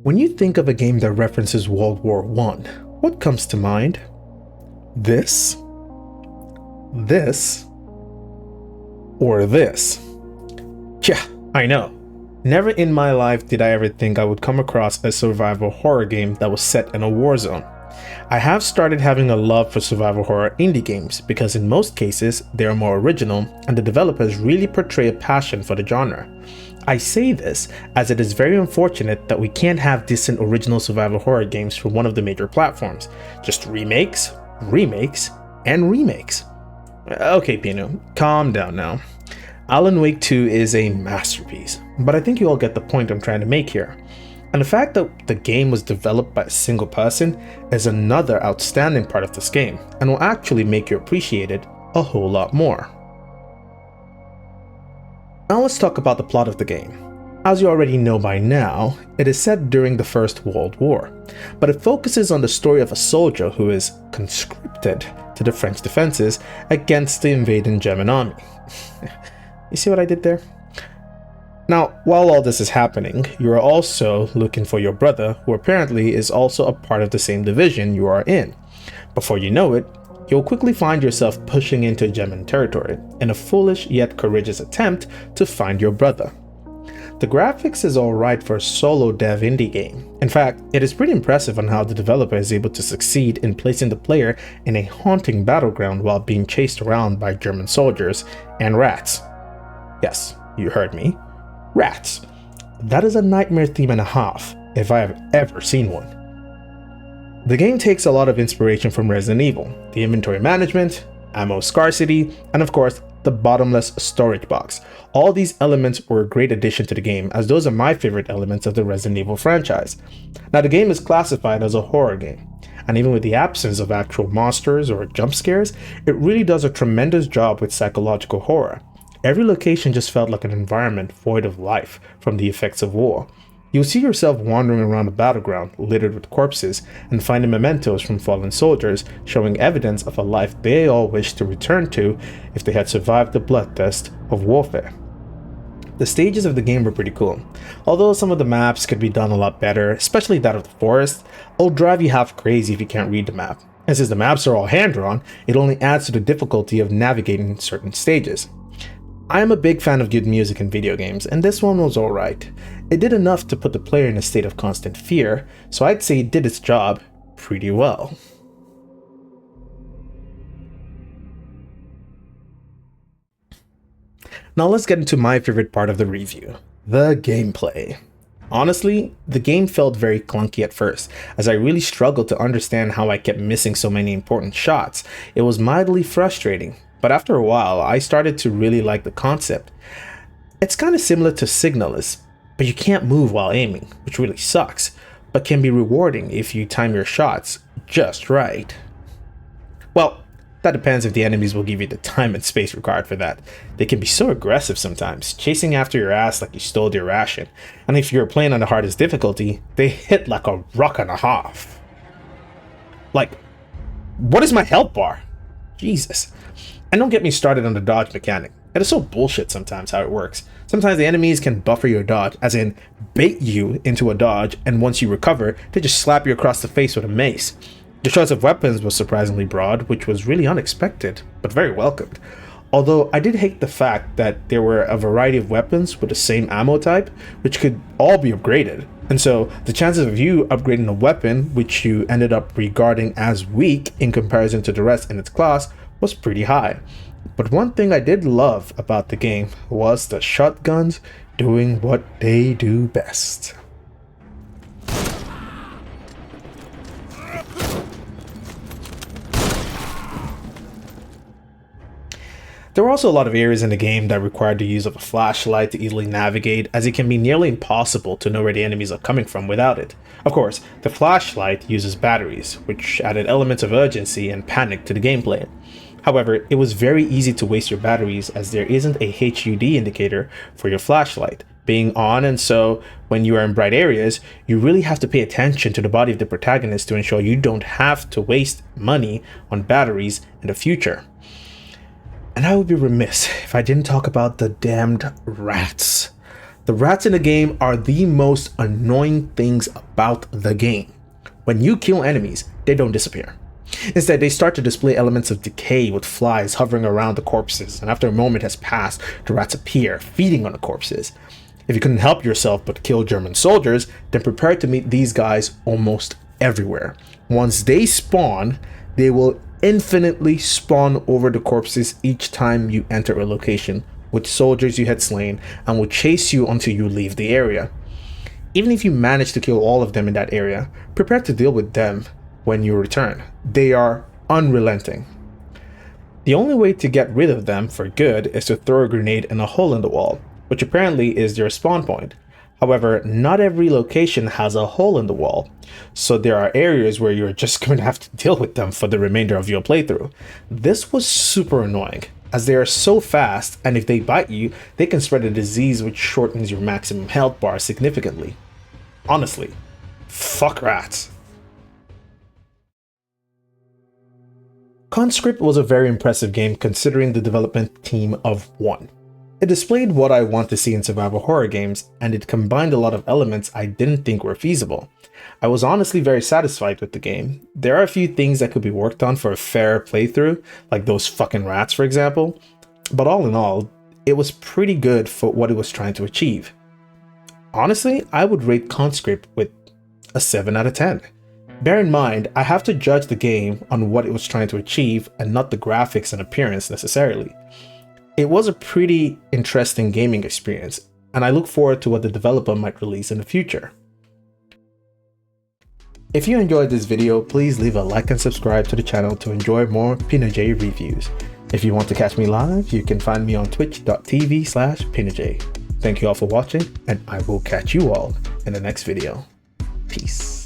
When you think of a game that references World War I, what comes to mind? This? This? Or this? Yeah, I know. Never in my life did I ever think I would come across a survival horror game that was set in a war zone. I have started having a love for survival horror indie games because in most cases they are more original and the developers really portray a passion for the genre. I say this as it is very unfortunate that we can't have decent original survival horror games from one of the major platforms. Just remakes, remakes, and remakes. Okay, Pino, calm down now. Alan Wake 2 is a masterpiece, but I think you all get the point I'm trying to make here. And the fact that the game was developed by a single person is another outstanding part of this game, and will actually make you appreciate it a whole lot more. Now let's talk about the plot of the game. As you already know by now, it is set during the First World War, but it focuses on the story of a soldier who is conscripted to the French defenses against the invading German army. You see what I did there? Now, while all this is happening, you are also looking for your brother, who apparently is also a part of the same division you are in. Before you know it, you'll quickly find yourself pushing into German territory in a foolish yet courageous attempt to find your brother. The graphics is alright for a solo dev indie game. In fact, it is pretty impressive on how the developer is able to succeed in placing the player in a haunting battleground while being chased around by German soldiers and rats. Yes, you heard me. Rats. That is a nightmare theme and a half, if I have ever seen one. The game takes a lot of inspiration from Resident Evil, the inventory management, ammo scarcity, and of course, the bottomless storage box. All these elements were a great addition to the game, as those are my favorite elements of the Resident Evil franchise. Now, the game is classified as a horror game, and even with the absence of actual monsters or jump scares, it really does a tremendous job with psychological horror. Every location just felt like an environment void of life from the effects of war. You'll see yourself wandering around a battleground littered with corpses and finding mementos from fallen soldiers, showing evidence of a life they all wished to return to if they had survived the bloodthirst of warfare. The stages of the game were pretty cool. Although some of the maps could be done a lot better, especially that of the forest, it'll drive you half crazy if you can't read the map. And since the maps are all hand-drawn, it only adds to the difficulty of navigating certain stages. I am a big fan of good music in video games, and this one was alright. It did enough to put the player in a state of constant fear, so I'd say it did its job pretty well. Now let's get into my favorite part of the review, the gameplay. Honestly, the game felt very clunky at first, as I really struggled to understand how I kept missing so many important shots. It was mildly frustrating. But after a while, I started to really like the concept. It's kind of similar to Signalis, but you can't move while aiming, which really sucks, but can be rewarding if you time your shots just right. Well, that depends if the enemies will give you the time and space required for that. They can be so aggressive sometimes, chasing after your ass like you stole their ration, and if you're playing on the hardest difficulty, they hit like a rock and a half. Like, what is my health bar? Jesus. And don't get me started on the dodge mechanic. It is so bullshit sometimes how it works. Sometimes the enemies can buffer your dodge, as in bait you into a dodge, and once you recover, they just slap you across the face with a mace. The choice of weapons was surprisingly broad, which was really unexpected, but very welcomed. Although I did hate the fact that there were a variety of weapons with the same ammo type, which could all be upgraded. And so the chances of you upgrading a weapon, which you ended up regarding as weak in comparison to the rest in its class, was pretty high. But one thing I did love about the game was the shotguns doing what they do best. There were also a lot of areas in the game that required the use of a flashlight to easily navigate, as it can be nearly impossible to know where the enemies are coming from without it. Of course, the flashlight uses batteries, which added elements of urgency and panic to the gameplay. However, it was very easy to waste your batteries as there isn't a HUD indicator for your flashlight being on, and so when you are in bright areas, you really have to pay attention to the body of the protagonist to ensure you don't have to waste money on batteries in the future. And I would be remiss if I didn't talk about the damned rats. The rats in the game are the most annoying things about the game. When you kill enemies, they don't disappear. Instead, they start to display elements of decay with flies hovering around the corpses, and after a moment has passed, the rats appear, feeding on the corpses. If you couldn't help yourself but kill German soldiers, then prepare to meet these guys almost everywhere. Once they spawn, they will infinitely spawn over the corpses each time you enter a location with soldiers you had slain, and will chase you until you leave the area. Even if you manage to kill all of them in that area, prepare to deal with them when you return. They are unrelenting. The only way to get rid of them for good is to throw a grenade in a hole in the wall, which apparently is their spawn point. However, not every location has a hole in the wall, so there are areas where you're just going to have to deal with them for the remainder of your playthrough. This was super annoying, as they are so fast, and if they bite you, they can spread a disease which shortens your maximum health bar significantly. Honestly, fuck rats. Conscript was a very impressive game considering the development team of one. It displayed what I want to see in survival horror games, and it combined a lot of elements I didn't think were feasible. I was honestly very satisfied with the game. There are a few things that could be worked on for a fair playthrough, like those fucking rats for example, but all in all, it was pretty good for what it was trying to achieve. Honestly, I would rate Conscript with a 7 out of 10. Bear in mind, I have to judge the game on what it was trying to achieve and not the graphics and appearance necessarily. It was a pretty interesting gaming experience, and I look forward to what the developer might release in the future. If you enjoyed this video, please leave a like and subscribe to the channel to enjoy more Pinujay reviews. If you want to catch me live, you can find me on twitch.tv/Pinujay. Thank you all for watching, and I will catch you all in the next video. Peace.